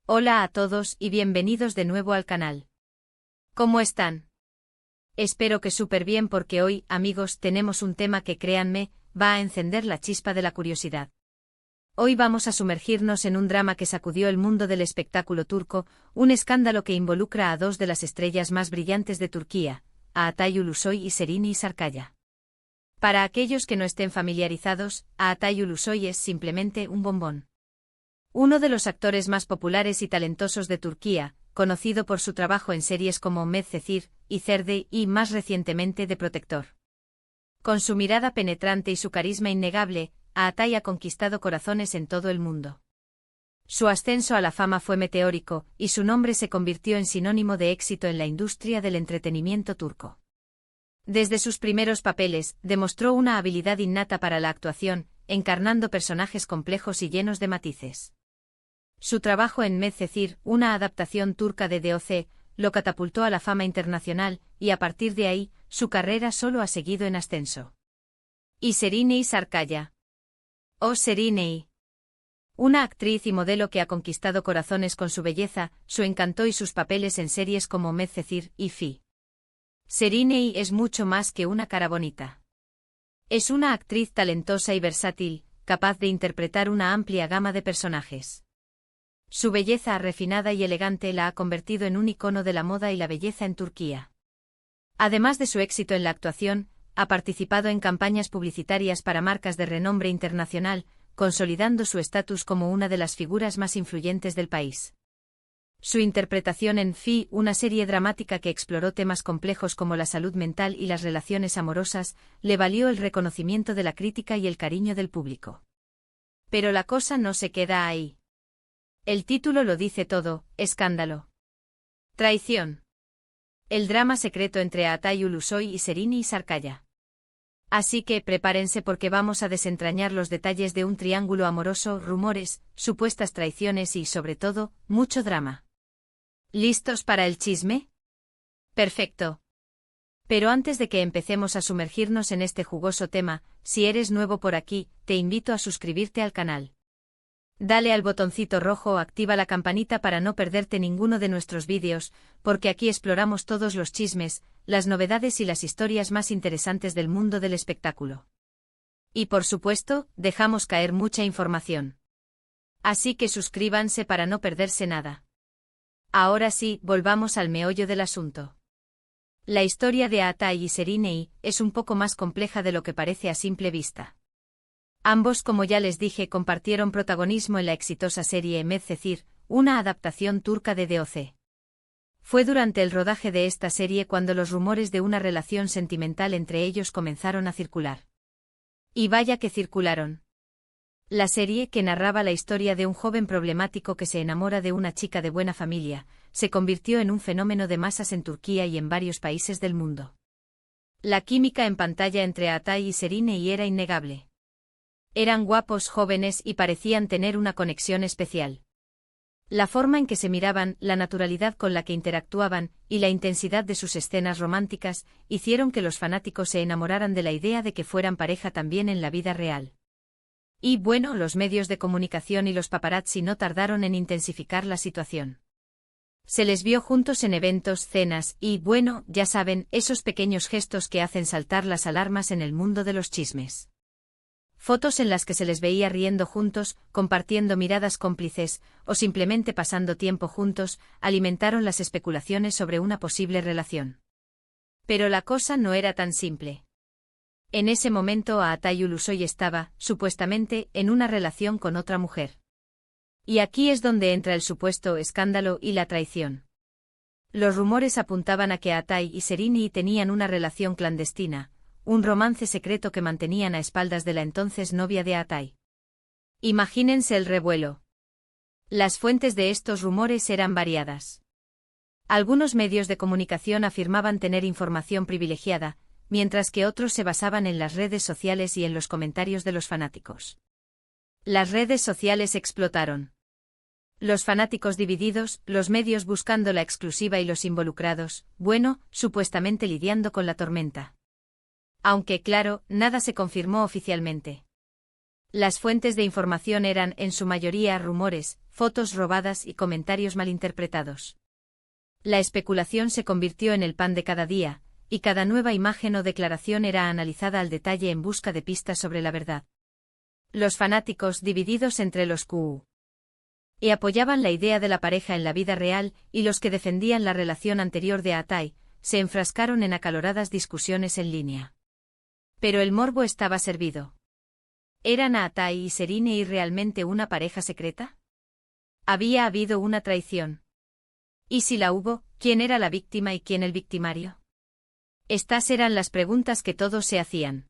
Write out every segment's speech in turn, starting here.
Hola a todos y bienvenidos de nuevo al canal. ¿Cómo están? Espero que súper bien porque hoy, amigos, tenemos un tema que créanme, va a encender la chispa de la curiosidad. Hoy vamos a sumergirnos en un drama que sacudió el mundo del espectáculo turco, un escándalo que involucra a dos de las estrellas más brillantes de Turquía, a Atay Ulusoy y Serenay Sarıkaya. Para aquellos que no estén familiarizados, Atay Ulusoy es simplemente un bombón. Uno de los actores más populares y talentosos de Turquía, conocido por su trabajo en series como Medcezir y Cerde y más recientemente de Protector. Con su mirada penetrante y su carisma innegable, Atay ha conquistado corazones en todo el mundo. Su ascenso a la fama fue meteórico, y su nombre se convirtió en sinónimo de éxito en la industria del entretenimiento turco. Desde sus primeros papeles, demostró una habilidad innata para la actuación, encarnando personajes complejos y llenos de matices. Su trabajo en Medcezir, una adaptación turca de DOC, lo catapultó a la fama internacional, y a partir de ahí, su carrera solo ha seguido en ascenso. Y Serenay Sarıkaya. Oh Serenay. Una actriz y modelo que ha conquistado corazones con su belleza, su encanto y sus papeles en series como Medcezir y Fi. Serenay es mucho más que una cara bonita. Es una actriz talentosa y versátil, capaz de interpretar una amplia gama de personajes. Su belleza refinada y elegante la ha convertido en un icono de la moda y la belleza en Turquía. Además de su éxito en la actuación, ha participado en campañas publicitarias para marcas de renombre internacional, consolidando su estatus como una de las figuras más influyentes del país. Su interpretación en Fi, una serie dramática que exploró temas complejos como la salud mental y las relaciones amorosas, le valió el reconocimiento de la crítica y el cariño del público. Pero la cosa no se queda ahí. El título lo dice todo: escándalo. Traición. El drama secreto entre Atay Ulusoy y Serenay Sarıkaya. Así que prepárense porque vamos a desentrañar los detalles de un triángulo amoroso, rumores, supuestas traiciones y, sobre todo, mucho drama. ¿Listos para el chisme? Perfecto. Pero antes de que empecemos a sumergirnos en este jugoso tema, si eres nuevo por aquí, te invito a suscribirte al canal. Dale al botoncito rojo o activa la campanita para no perderte ninguno de nuestros vídeos, porque aquí exploramos todos los chismes, las novedades y las historias más interesantes del mundo del espectáculo. Y por supuesto, dejamos caer mucha información. Así que suscríbanse para no perderse nada. Ahora sí, volvamos al meollo del asunto. La historia de Atay y Serenay es un poco más compleja de lo que parece a simple vista. Ambos, como ya les dije, compartieron protagonismo en la exitosa serie Medcezir, una adaptación turca de DOC. Fue durante el rodaje de esta serie cuando los rumores de una relación sentimental entre ellos comenzaron a circular. Y vaya que circularon. La serie, que narraba la historia de un joven problemático que se enamora de una chica de buena familia, se convirtió en un fenómeno de masas en Turquía y en varios países del mundo. La química en pantalla entre Atay y Serenay era innegable. Eran guapos, jóvenes y parecían tener una conexión especial. La forma en que se miraban, la naturalidad con la que interactuaban, y la intensidad de sus escenas románticas, hicieron que los fanáticos se enamoraran de la idea de que fueran pareja también en la vida real. Y bueno, los medios de comunicación y los paparazzi no tardaron en intensificar la situación. Se les vio juntos en eventos, cenas, y bueno, ya saben, esos pequeños gestos que hacen saltar las alarmas en el mundo de los chismes. Fotos en las que se les veía riendo juntos, compartiendo miradas cómplices, o simplemente pasando tiempo juntos, alimentaron las especulaciones sobre una posible relación. Pero la cosa no era tan simple. En ese momento Atay Ulusoy estaba, supuestamente, en una relación con otra mujer. Y aquí es donde entra el supuesto escándalo y la traición. Los rumores apuntaban a que Atay y Serenay tenían una relación clandestina, un romance secreto que mantenían a espaldas de la entonces novia de Atay. Imagínense el revuelo. Las fuentes de estos rumores eran variadas. Algunos medios de comunicación afirmaban tener información privilegiada, mientras que otros se basaban en las redes sociales y en los comentarios de los fanáticos. Las redes sociales explotaron. Los fanáticos divididos, los medios buscando la exclusiva y los involucrados, bueno, supuestamente lidiando con la tormenta. Aunque, claro, nada se confirmó oficialmente. Las fuentes de información eran, en su mayoría, rumores, fotos robadas y comentarios malinterpretados. La especulación se convirtió en el pan de cada día, y cada nueva imagen o declaración era analizada al detalle en busca de pistas sobre la verdad. Los fanáticos, divididos entre los que apoyaban la idea de la pareja en la vida real y los que defendían la relación anterior de Atai, se enfrascaron en acaloradas discusiones en línea. Pero el morbo estaba servido. ¿Eran Atai y Serine realmente una pareja secreta? ¿Había habido una traición? ¿Y si la hubo, quién era la víctima y quién el victimario? Estas eran las preguntas que todos se hacían.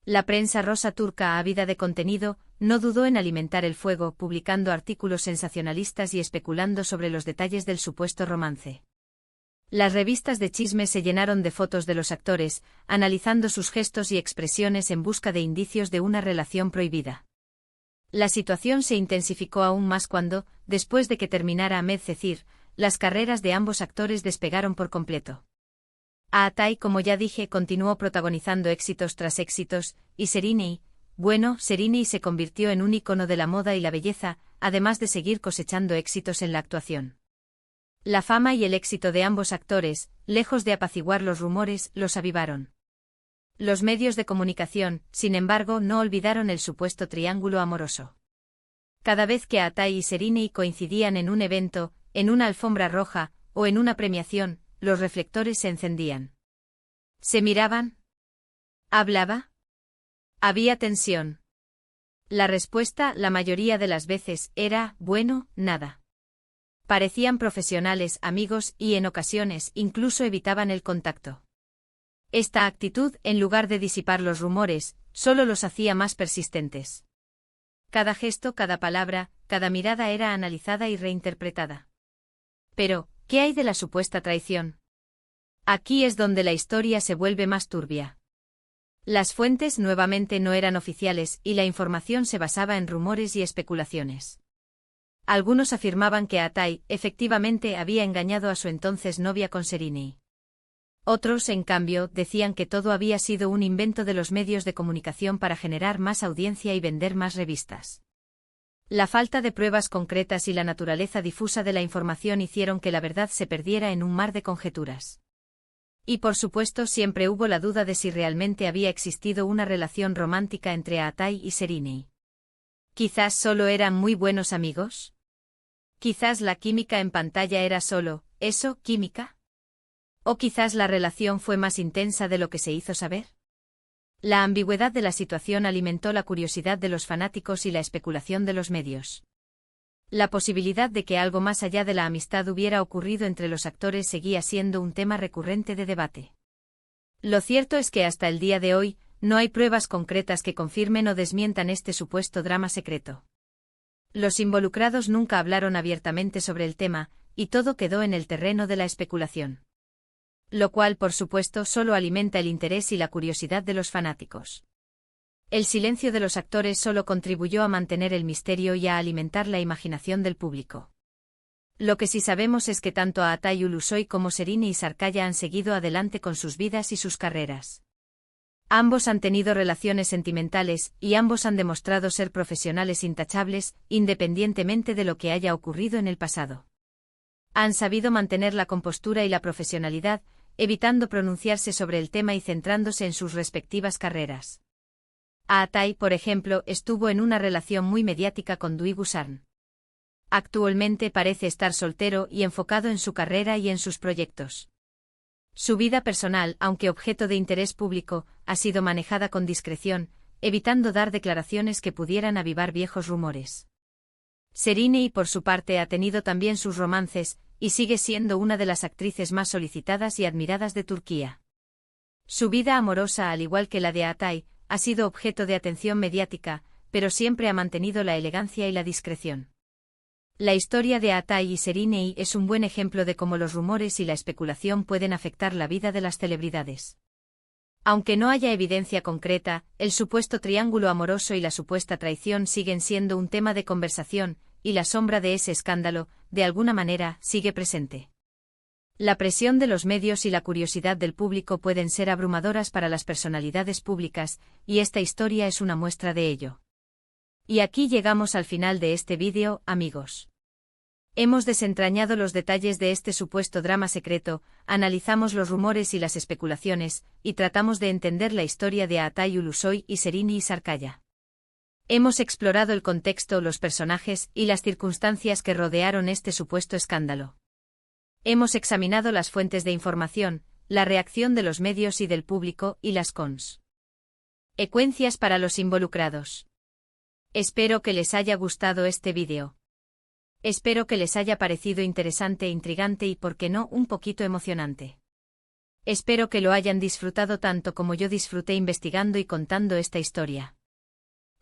La prensa rosa turca, ávida de contenido, no dudó en alimentar el fuego, publicando artículos sensacionalistas y especulando sobre los detalles del supuesto romance. Las revistas de chisme se llenaron de fotos de los actores, analizando sus gestos y expresiones en busca de indicios de una relación prohibida. La situación se intensificó aún más cuando, después de que terminara Medcezir, las carreras de ambos actores despegaron por completo. Atai, como ya dije, continuó protagonizando éxitos tras éxitos, y Serine se convirtió en un ícono de la moda y la belleza, además de seguir cosechando éxitos en la actuación. La fama y el éxito de ambos actores, lejos de apaciguar los rumores, los avivaron. Los medios de comunicación, sin embargo, no olvidaron el supuesto triángulo amoroso. Cada vez que Atai y Serine coincidían en un evento, en una alfombra roja, o en una premiación, los reflectores se encendían. ¿Se miraban? ¿Hablaba? ¿Había tensión? La respuesta, la mayoría de las veces, era, bueno, nada. Parecían profesionales, amigos y, en ocasiones, incluso evitaban el contacto. Esta actitud, en lugar de disipar los rumores, solo los hacía más persistentes. Cada gesto, cada palabra, cada mirada era analizada y reinterpretada. Pero, ¿qué hay de la supuesta traición? Aquí es donde la historia se vuelve más turbia. Las fuentes nuevamente no eran oficiales y la información se basaba en rumores y especulaciones. Algunos afirmaban que Atai, efectivamente, había engañado a su entonces novia con Serine. Otros, en cambio, decían que todo había sido un invento de los medios de comunicación para generar más audiencia y vender más revistas. La falta de pruebas concretas y la naturaleza difusa de la información hicieron que la verdad se perdiera en un mar de conjeturas. Y por supuesto siempre hubo la duda de si realmente había existido una relación romántica entre Atai y Serine. ¿Quizás solo eran muy buenos amigos? ¿Quizás la química en pantalla era solo, eso, química? ¿O quizás la relación fue más intensa de lo que se hizo saber? La ambigüedad de la situación alimentó la curiosidad de los fanáticos y la especulación de los medios. La posibilidad de que algo más allá de la amistad hubiera ocurrido entre los actores seguía siendo un tema recurrente de debate. Lo cierto es que hasta el día de hoy, no hay pruebas concretas que confirmen o desmientan este supuesto drama secreto. Los involucrados nunca hablaron abiertamente sobre el tema, y todo quedó en el terreno de la especulación. Lo cual, por supuesto, solo alimenta el interés y la curiosidad de los fanáticos. El silencio de los actores solo contribuyó a mantener el misterio y a alimentar la imaginación del público. Lo que sí sabemos es que tanto Atai Ulusoy como Serine y Sarkaya han seguido adelante con sus vidas y sus carreras. Ambos han tenido relaciones sentimentales, y ambos han demostrado ser profesionales intachables, independientemente de lo que haya ocurrido en el pasado. Han sabido mantener la compostura y la profesionalidad, evitando pronunciarse sobre el tema y centrándose en sus respectivas carreras. Atai, por ejemplo, estuvo en una relación muy mediática con Dwi Gusarn. Actualmente parece estar soltero y enfocado en su carrera y en sus proyectos. Su vida personal, aunque objeto de interés público, ha sido manejada con discreción, evitando dar declaraciones que pudieran avivar viejos rumores. Serine, por su parte, ha tenido también sus romances, y sigue siendo una de las actrices más solicitadas y admiradas de Turquía. Su vida amorosa, al igual que la de Atai, ha sido objeto de atención mediática, pero siempre ha mantenido la elegancia y la discreción. La historia de Atai y Serine es un buen ejemplo de cómo los rumores y la especulación pueden afectar la vida de las celebridades. Aunque no haya evidencia concreta, el supuesto triángulo amoroso y la supuesta traición siguen siendo un tema de conversación, y la sombra de ese escándalo, de alguna manera, sigue presente. La presión de los medios y la curiosidad del público pueden ser abrumadoras para las personalidades públicas, y esta historia es una muestra de ello. Y aquí llegamos al final de este vídeo, amigos. Hemos desentrañado los detalles de este supuesto drama secreto, analizamos los rumores y las especulaciones, y tratamos de entender la historia de Aatay Ulusoy y Serini Sarkaya. Hemos explorado el contexto, los personajes y las circunstancias que rodearon este supuesto escándalo. Hemos examinado las fuentes de información, la reacción de los medios y del público y las consecuencias para los involucrados. Espero que les haya gustado este vídeo. Espero que les haya parecido interesante, intrigante y, por qué no, un poquito emocionante. Espero que lo hayan disfrutado tanto como yo disfruté investigando y contando esta historia.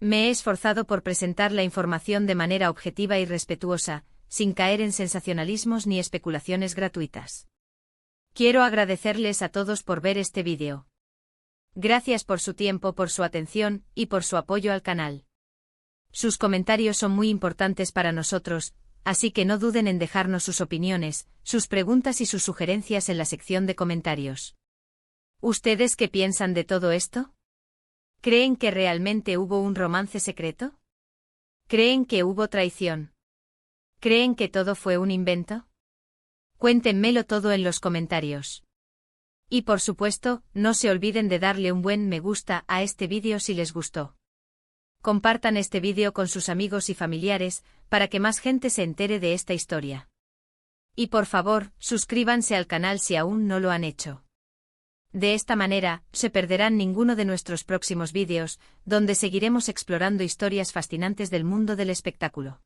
Me he esforzado por presentar la información de manera objetiva y respetuosa, sin caer en sensacionalismos ni especulaciones gratuitas. Quiero agradecerles a todos por ver este vídeo. Gracias por su tiempo, por su atención y por su apoyo al canal. Sus comentarios son muy importantes para nosotros, así que no duden en dejarnos sus opiniones, sus preguntas y sus sugerencias en la sección de comentarios. ¿Ustedes qué piensan de todo esto? ¿Creen que realmente hubo un romance secreto? ¿Creen que hubo traición? ¿Creen que todo fue un invento? Cuéntenmelo todo en los comentarios. Y por supuesto, no se olviden de darle un buen me gusta a este vídeo si les gustó. Compartan este vídeo con sus amigos y familiares, para que más gente se entere de esta historia. Y por favor, suscríbanse al canal si aún no lo han hecho. De esta manera, se perderán ninguno de nuestros próximos vídeos, donde seguiremos explorando historias fascinantes del mundo del espectáculo.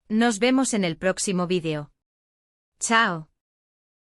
Nos vemos en el próximo vídeo. ¡Chao!